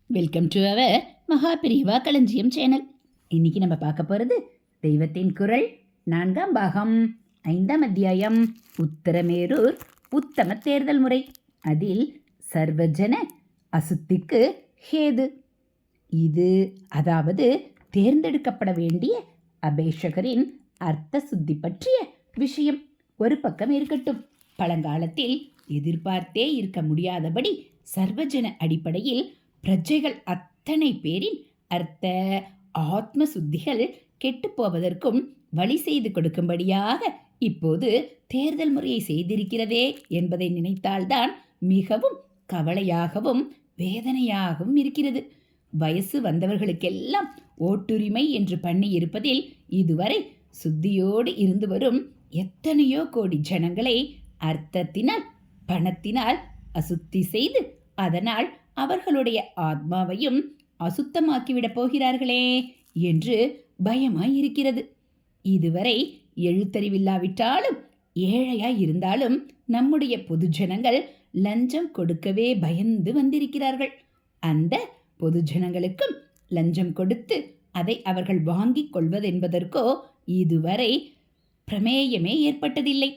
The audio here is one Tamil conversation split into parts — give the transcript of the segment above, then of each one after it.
வெல்கம் டு அவர் மகாபிரிவா களஞ்சியம் சேனல். இன்னைக்கு நம்ம பார்க்க போகிறது தெய்வத்தின் குரல் 4ஆம் பாகம் 5ஆம் அத்தியாயம் உத்தரமேரூர் உத்தம தேர்தல் முறை. அதில் சர்வஜன அசுத்திக்கு ஹேது. இது அதாவது தேர்ந்தெடுக்கப்பட வேண்டிய அபேஷகரின் அர்த்த சுத்தி பற்றிய விஷயம் ஒரு பக்கம் இருக்கட்டும். பழங்காலத்தில் எதிர்பார்த்தே இருக்க முடியாதபடி சர்வஜன அடிப்படையில் பிரஜைகள் அத்தனை பேரின் அர்த்த ஆத்ம சுத்திகள் கெட்டு போவதற்கும் வழி செய்து கொடுக்கும்படியாக இப்போது தேர்தல் முறையை செய்திருக்கிறதே என்பதை நினைத்தால்தான் மிகவும் கவலையாகவும் வேதனையாகவும் இருக்கிறது. வயசு வந்தவர்களுக்கெல்லாம் ஓட்டுரிமை என்று பண்ணி இருப்பதில் இதுவரை சுத்தியோடு இருந்து வரும் எத்தனையோ கோடி ஜனங்களை அர்த்தத்தினால் பணத்தினால் அசுத்தி செய்து அதனால் அவர்களுடைய ஆத்மாவையும் அசுத்தமாக்கிவிடப் போகிறார்களே என்று பயமாயிருக்கிறது. இதுவரை எழுத்தறிவில்லாவிட்டாலும் ஏழையாய் இருந்தாலும் நம்முடைய பொதுஜனங்கள் லஞ்சம் கொடுக்கவே பயந்து வந்திருக்கிறார்கள். அந்த பொதுஜனங்களுக்கும் லஞ்சம் கொடுத்து அதை அவர்கள் வாங்கிக் கொள்வதென்பதற்கோ இதுவரை பிரமேயமே ஏற்பட்டதில்லை.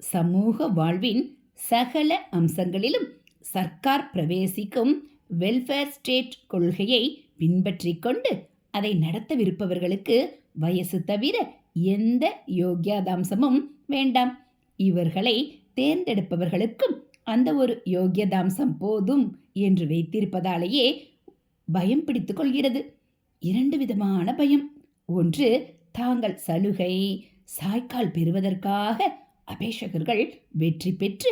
சமூக வாழ்வின் சகல அம்சங்களிலும் சர்க்கார் பிரவேசிக்கும் வெல்ஃபேர் ஸ்டேட் கொள்கையை பின்பற்றி கொண்டு அதை நடத்தவிருப்பவர்களுக்கு வயசு தவிர எந்த யோக்கியதாம்சமும் வேண்டாம். இவர்களை தேர்ந்தெடுப்பவர்களுக்கும் அந்த ஒரு யோக்கியதாம்சம் போதும் என்று வைத்திருப்பதாலேயே பயம் பிடித்து கொள்கிறது. 2 விதமான பயம். ஒன்று, தாங்கள் சலுகை சாய்க்கால் பெறுவதற்காக அபேஷகர்கள் வெற்றி பெற்று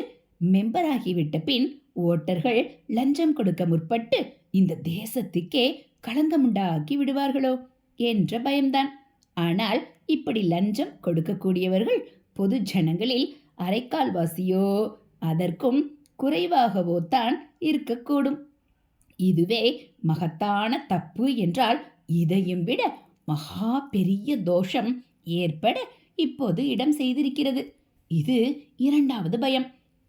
மெம்பராகிவிட்ட பின் ஓட்டர்கள் லஞ்சம் கொடுக்க முற்பட்டு இந்த தேசத்துக்கே களங்கமுண்டாக்கி விடுவார்களோ என்ற பயம்தான். ஆனால் இப்படி லஞ்சம் கொடுக்கக்கூடியவர்கள் பொது ஜனங்களில் அரைக்கால்வாசியோ அதற்கும் குறைவாகவோ தான் இருக்கக்கூடும். இதுவே மகத்தான தப்பு என்றால் இதையும் விட மகா பெரிய தோஷம் ஏற்பட இப்போது இடம் செய்திருக்கிறது. இது 2வது பயம்.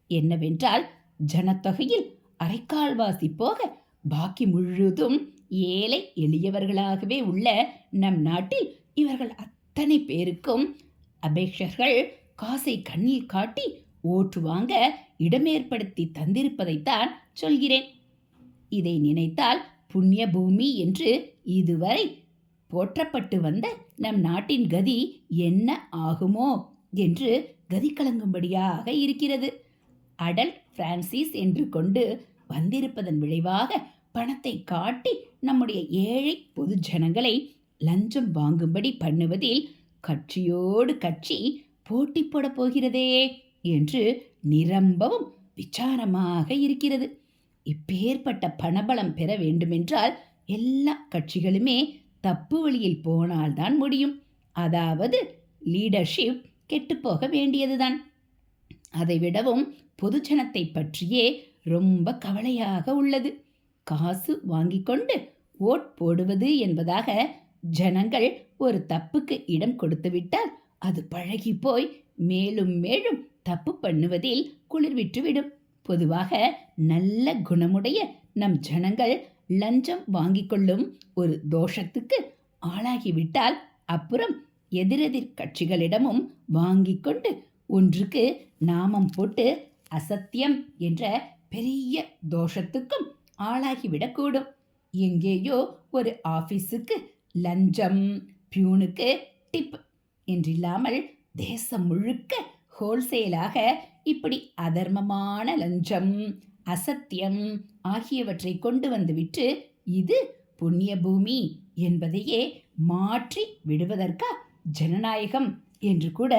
என்னவென்றால் ஜனத்தொகையில் அரைக்கால்வாசி போக பாக்கி முழுதும் ஏழை எளியவர்களாகவே உள்ள நம் நாட்டில் இவர்கள் அத்தனை பேருக்கும் அபேஷகர்கள் காசை கண்ணில் காட்டி ஓட்டு வாங்க இடமேற்படுத்தி தந்திருப்பதைத்தான் சொல்கிறேன். இதை நினைத்தால் புண்ணிய பூமி என்று இதுவரை போற்றப்பட்டு வந்த நம் நாட்டின் கதி என்ன ஆகுமோ என்று கதி கலங்கும்படியாக இருக்கிறது. அடல் பிரான்சிஸ் என்று கொண்டு வந்திருப்பதன் விளைவாக பணத்தை காட்டி நம்முடைய ஏழை பொது ஜனங்களை லஞ்சம் வாங்கும்படி பண்ணுவதில் கட்சியோடு கட்சி போட்டி போட போகிறதே என்று நிரம்பவும் விசாரமாக இருக்கிறது. இப்பேற்பட்ட பணபலம் பெற வேண்டுமென்றால் எல்லா கட்சிகளுமே தப்பு வழியில் போனால்தான் முடியும். அதாவது லீடர்ஷிப் கெட்டுப்போக வேண்டியதுதான். அதை விடவும் பொதுஜனத்தை பற்றியே ரொம்ப கவலையாக உள்ளது. காசு வாங்கி கொண்டு ஓட் போடுவது என்பதாக ஜனங்கள் ஒரு தப்புக்கு இடம் கொடுத்துவிட்டால் அது பழகி போய் மேலும் மேலும் தப்பு பண்ணுவதில் குளிர்விட்டுவிடும். பொதுவாக நல்ல குணமுடைய நம் ஜனங்கள் லஞ்சம் வாங்கி கொள்ளும் ஒரு தோஷத்துக்கு ஆளாகிவிட்டால் அப்புறம் எதிரெதிர் கட்சிகளிடமும் வாங்கி கொண்டு ஒன்றுக்கு நாமம் போட்டு அசத்தியம் என்ற பெரிய தோஷத்துக்கும் ஆளாகிவிடக்கூடும். எங்கேயோ ஒரு ஆபீஸுக்கு லஞ்சம், பியூனுக்கு டிப் என்றில்லாமல் தேசம் முழுக்க ஹோல்சேலாக இப்படி அதர்மமான லஞ்சம், அசத்தியம் ஆகியவற்றை கொண்டு வந்துவிட்டு இது புண்ணிய பூமி என்பதையே மாற்றி விடுவதற்கா ஜனநாயகம் என்று கூட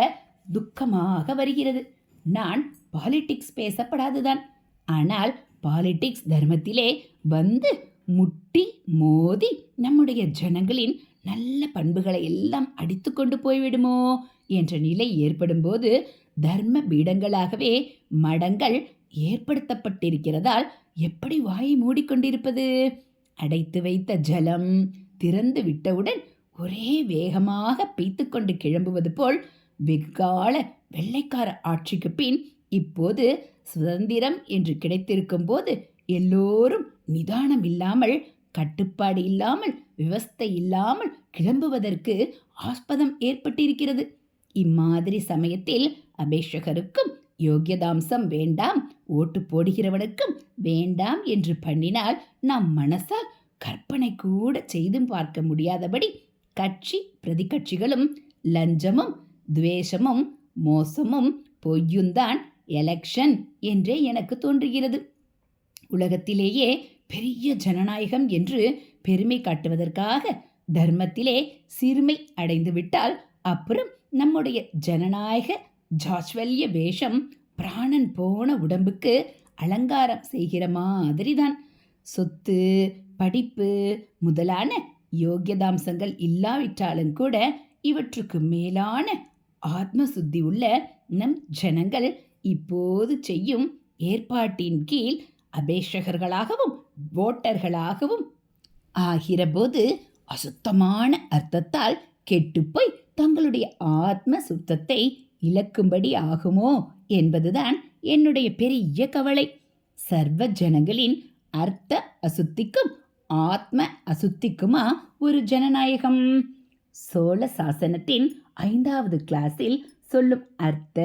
துக்கமாக வருகிறது. நான் பாலிடிக்ஸ் பேசப்படாதுதான். ஆனால் பாலிடிக்ஸ் தர்மத்திலே வந்து முட்டி மோதி நம்முடைய ஜனங்களின் நல்ல பண்புகளை எல்லாம் அடித்து கொண்டு போய்விடுமோ என்ற நிலை ஏற்படும் போது தர்ம பீடங்களாகவே மடங்கள் ஏற்படுத்தப்பட்டிருக்கிறதால் எப்படி வாயை மூடிக்கொண்டிருப்பது? அடைத்து வைத்த ஜலம் திறந்து விட்டவுடன் ஒரே வேகமாக பீத்துக்கொண்டு கிளம்புவது போல் வெகுகால வெள்ளைக்கார ஆட்சிக்கு பின் இப்போது சுதந்திரம் என்று கிடைத்திருக்கும் போது எல்லோரும் நிதானம் இல்லாமல் கட்டுப்பாடு இல்லாமல், விவஸ்தை இல்லாமல் கிளம்புவதற்கு ஆஸ்பதம் ஏற்பட்டிருக்கிறது. இம்மாதிரி சமயத்தில் அபேஷகருக்கும் யோகியதாம்சம் வேண்டாம், ஓட்டு போடுகிறவனுக்கும் வேண்டாம் என்று பண்ணினால் நாம் மனசால் கற்பனை கூட செய்து பார்க்க முடியாதபடி கட்சி பிரதிகட்சிகளும் லஞ்சமும் துவேஷமும் மோசமும் பொய்யுந்தான் எலெக்ஷன் என்றே எனக்கு தோன்றுகிறது. உலகத்திலேயே பெரிய ஜனநாயகம் என்று பெருமை காட்டுவதற்காக தர்மத்திலே சிறுமை அடைந்து விட்டால் அப்புறம் நம்முடைய ஜனநாயக ஜாஸ்வல்ய வேஷம் பிராணன் போன உடம்புக்கு அலங்காரம் செய்கிற மாதிரிதான். சொத்து, படிப்பு முதலான யோகியதாம்சங்கள் இல்லாவிட்டாலும் கூட இவற்றுக்கு மேலான ஆத்ம சுத்தி உள்ள நம் ஜனங்கள் இப்போது செய்யும் ஏற்பாட்டின் கீழ் அபேஷகர்களாகவும் ஓட்டர்களாகவும் ஆகிறபோது அசுத்தமான அர்த்தத்தால் கெட்டுப்போய் தங்களுடைய ஆத்ம சுத்தத்தை இழக்கும்படி ஆகுமோ என்பதுதான் என்னுடைய பெரிய கவலை. சர்வ ஜனங்களின் அர்த்த அசுத்திக்கும் ஆத்ம அசுத்திக்குமா ஒரு ஜனநாயகம்? சோழ சாசனத்தின் 5வது கிளாஸில் சொல்லும் அர்த்த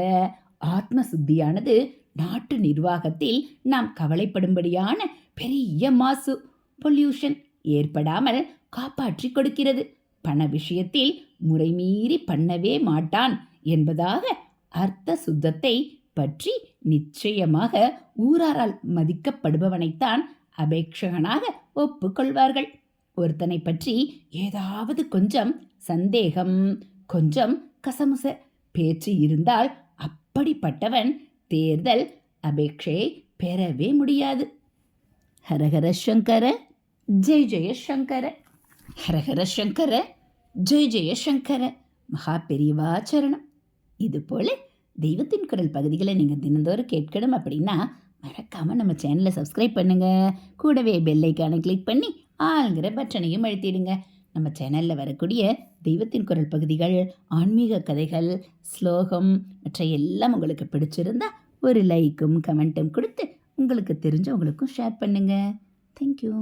ஆத்ம சுத்தியானது நாட்டு நிர்வாகத்தில் நாம் கவலைப்படும்படியான பெரிய மாசு பொல்யூஷன் ஏற்படாமல் காப்பாற்றி கொடுக்கிறது. பண விஷயத்தில் முறைமீறி பண்ணவே மாட்டான் என்பதாக அர்த்த சுத்தத்தை பற்றி நிச்சயமாக ஊராரால் மதிக்கப்படுபவனைத்தான் அபேட்சகனாக ஒப்புக்கொள்வார்கள். ஒருத்தனை பற்றி ஏதாவது கொஞ்சம் சந்தேகம், கொஞ்சம் கசமுச பேச்சு இருந்தால் அப்படிப்பட்டவன் தேர்தல் அபேட்சையை பெறவே முடியாது. ஹரஹர சங்கர ஜெய ஜெயசங்கர, ஹரஹர சங்கர ஜெய ஜெயசங்கர. மகா பெரியவாச்சரணம். இதுபோல் தெய்வத்தின் குரல் பகுதிகளை நீங்கள் தினந்தோறும் கேட்கணும் அப்படின்னா மறக்காமல் நம்ம சேனலை சப்ஸ்கிரைப் பண்ணுங்கள். கூடவே பெல் ஐக்கானை கிளிக் பண்ணி ஆளுங்கிற பட்டனையும் அழுத்திடுங்க. நம்ம சேனலில் வரக்கூடிய தெய்வத்தின் குரல் பகுதிகள், ஆன்மீக கதைகள், ஸ்லோகம் மற்ற எல்லாம் உங்களுக்கு பிடிச்சிருந்தா ஒரு லைக்கும் கமெண்ட்டும் கொடுத்து உங்களுக்கு தெரிஞ்சவங்களுக்கும் ஷேர் பண்ணுங்கள். தேங்க்யூ.